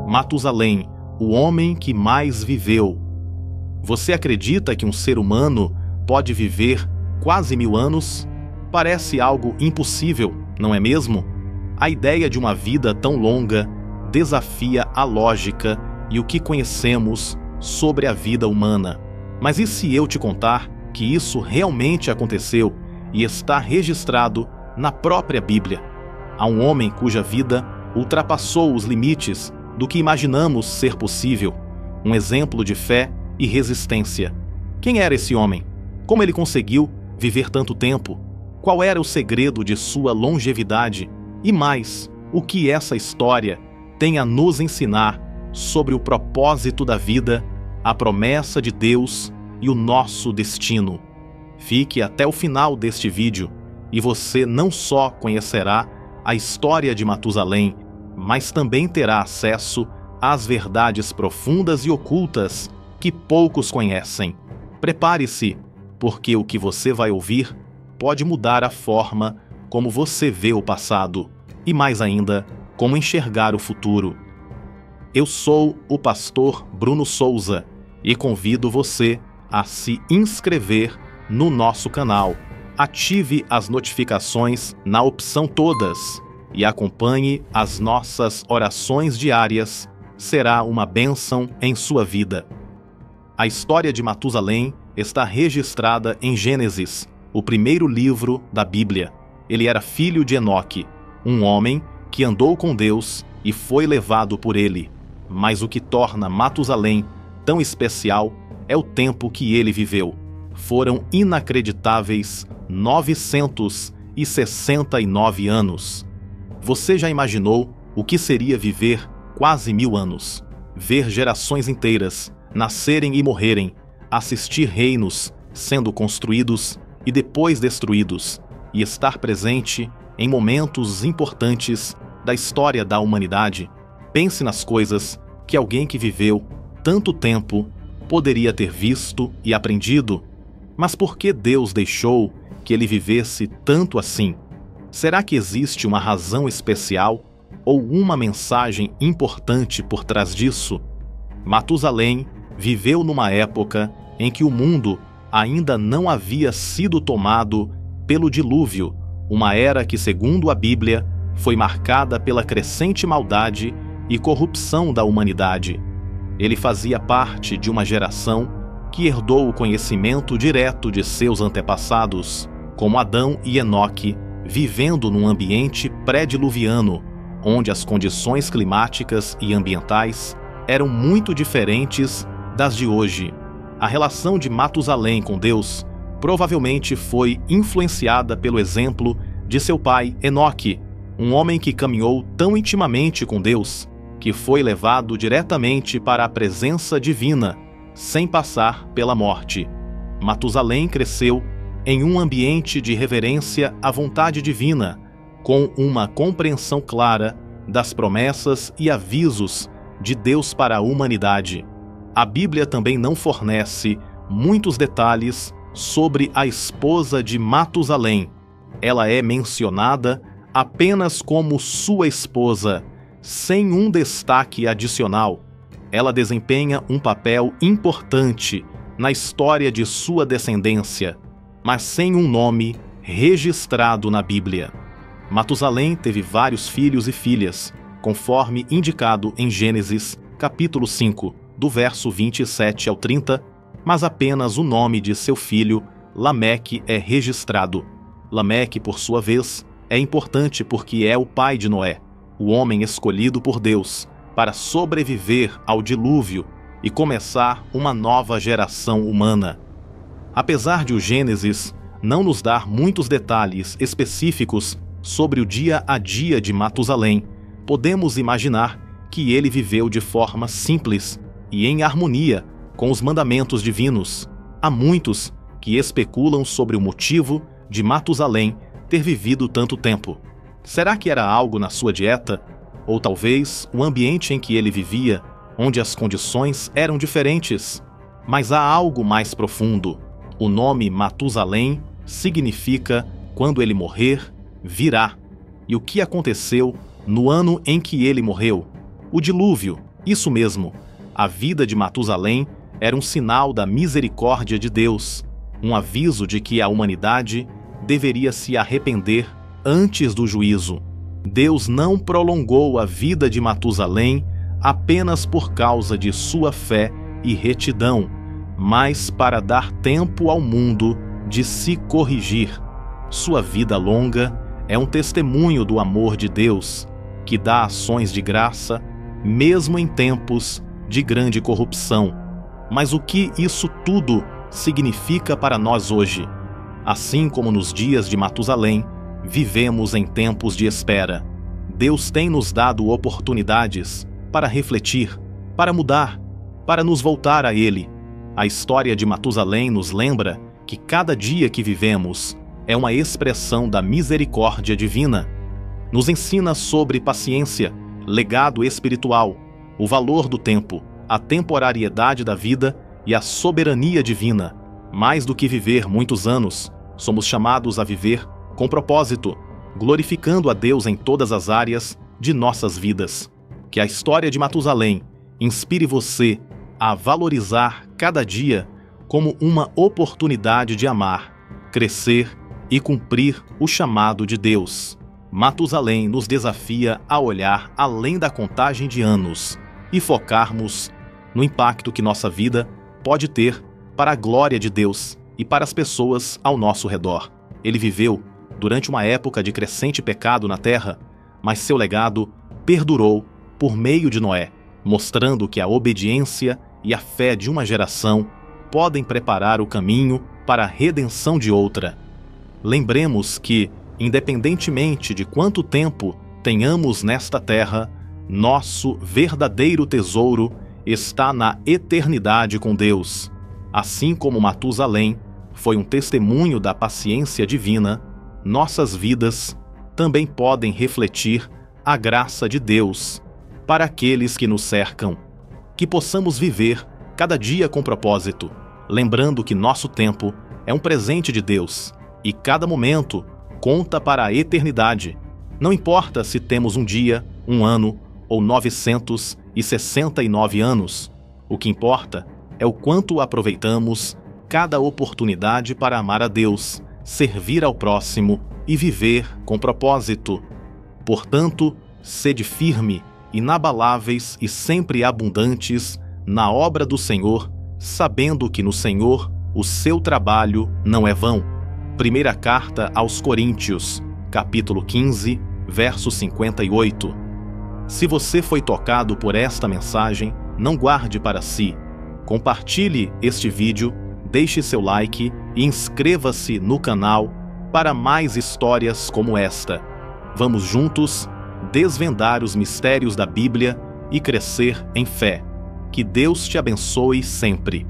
Matusalém, o homem que mais viveu. Você acredita que um ser humano pode viver quase 1000 anos? Parece algo impossível, não é mesmo? A ideia de uma vida tão longa desafia a lógica e o que conhecemos sobre a vida humana. Mas e se eu te contar que isso realmente aconteceu e está registrado na própria Bíblia? Há um homem cuja vida ultrapassou os limites do que imaginamos ser possível, um exemplo de fé e resistência. Quem era esse homem? Como ele conseguiu viver tanto tempo? Qual era o segredo de sua longevidade? E mais, o que essa história tem a nos ensinar sobre o propósito da vida, a promessa de Deus e o nosso destino? Fique até o final deste vídeo e você não só conhecerá a história de Matusalém, mas também terá acesso às verdades profundas e ocultas que poucos conhecem. Prepare-se, porque o que você vai ouvir pode mudar a forma como você vê o passado e, mais ainda, como enxergar o futuro. Eu sou o pastor Bruno Souza e convido você a se inscrever no nosso canal. Ative as notificações na opção Todas e acompanhe as nossas orações diárias. Será uma bênção em sua vida. A história de Matusalém está registrada em Gênesis, o primeiro livro da Bíblia. Ele era filho de Enoque, um homem que andou com Deus e foi levado por ele. Mas o que torna Matusalém tão especial é o tempo que ele viveu. Foram inacreditáveis 969 anos. Você já imaginou o que seria viver quase 1000 anos? Ver gerações inteiras nascerem e morrerem, assistir reinos sendo construídos e depois destruídos, e estar presente em momentos importantes da história da humanidade. Pense nas coisas que alguém que viveu tanto tempo poderia ter visto e aprendido. Mas por que Deus deixou que ele vivesse tanto assim? Será que existe uma razão especial ou uma mensagem importante por trás disso? Matusalém viveu numa época em que o mundo ainda não havia sido tomado pelo dilúvio, uma era que, segundo a Bíblia, foi marcada pela crescente maldade e corrupção da humanidade. Ele fazia parte de uma geração que herdou o conhecimento direto de seus antepassados, como Adão e Enoque, vivendo num ambiente pré-diluviano, onde as condições climáticas e ambientais eram muito diferentes das de hoje. A relação de Matusalém com Deus provavelmente foi influenciada pelo exemplo de seu pai Enoque, um homem que caminhou tão intimamente com Deus que foi levado diretamente para a presença divina, sem passar pela morte. Matusalém cresceu em um ambiente de reverência à vontade divina, com uma compreensão clara das promessas e avisos de Deus para a humanidade. A Bíblia também não fornece muitos detalhes sobre a esposa de Matusalém. Ela é mencionada apenas como sua esposa, sem um destaque adicional. Ela desempenha um papel importante na história de sua descendência, mas sem um nome registrado na Bíblia. Matusalém teve vários filhos e filhas, conforme indicado em Gênesis, capítulo 5, do verso 27 ao 30, mas apenas o nome de seu filho, Lameque, é registrado. Lameque, por sua vez, é importante porque é o pai de Noé, o homem escolhido por Deus para sobreviver ao dilúvio e começar uma nova geração humana. Apesar de o Gênesis não nos dar muitos detalhes específicos sobre o dia a dia de Matusalém, podemos imaginar que ele viveu de forma simples e em harmonia com os mandamentos divinos. Há muitos que especulam sobre o motivo de Matusalém ter vivido tanto tempo. Será que era algo na sua dieta? Ou talvez o ambiente em que ele vivia, onde as condições eram diferentes? Mas há algo mais profundo. O nome Matusalém significa quando ele morrer, virá. E o que aconteceu no ano em que ele morreu? O dilúvio, Isso mesmo, a vida de Matusalém era um sinal da misericórdia de Deus, um aviso de que a humanidade deveria se arrepender antes do juízo. Deus não prolongou a vida de Matusalém apenas por causa de sua fé e retidão, mas para dar tempo ao mundo de se corrigir. Sua vida longa é um testemunho do amor de Deus, que dá ações de graça, mesmo em tempos de grande corrupção. Mas o que isso tudo significa para nós hoje? Assim como nos dias de Matusalém, vivemos em tempos de espera. Deus tem nos dado oportunidades para refletir, para mudar, para nos voltar a Ele. A história de Matusalém nos lembra que cada dia que vivemos é uma expressão da misericórdia divina. Nos ensina sobre paciência, legado espiritual, o valor do tempo, a temporariedade da vida e a soberania divina. Mais do que viver muitos anos, somos chamados a viver com propósito, glorificando a Deus em todas as áreas de nossas vidas. Que a história de Matusalém inspire você a valorizar cada dia como uma oportunidade de amar, crescer e cumprir o chamado de Deus. Matusalém nos desafia a olhar além da contagem de anos e focarmos no impacto que nossa vida pode ter para a glória de Deus e para as pessoas ao nosso redor. Ele viveu durante uma época de crescente pecado na terra, mas seu legado perdurou por meio de Noé, mostrando que a obediência e a fé de uma geração podem preparar o caminho para a redenção de outra. Lembremos que, independentemente de quanto tempo tenhamos nesta terra, nosso verdadeiro tesouro está na eternidade com Deus. Assim como Matusalém foi um testemunho da paciência divina, nossas vidas também podem refletir a graça de Deus para aqueles que nos cercam. Que possamos viver cada dia com propósito, lembrando que nosso tempo é um presente de Deus e cada momento conta para a eternidade. Não importa se temos um dia, um ano ou 969 anos, o que importa é o quanto aproveitamos cada oportunidade para amar a Deus, servir ao próximo e viver com propósito. Portanto, sede firme, inabaláveis e sempre abundantes na obra do Senhor, sabendo que no Senhor o seu trabalho não é vão. Primeira carta aos Coríntios, capítulo 15, verso 58. Se você foi tocado por esta mensagem, não guarde para si. Compartilhe este vídeo, deixe seu like e inscreva-se no canal para mais histórias como esta. Vamos juntos desvendar os mistérios da Bíblia e crescer em fé. Que Deus te abençoe sempre.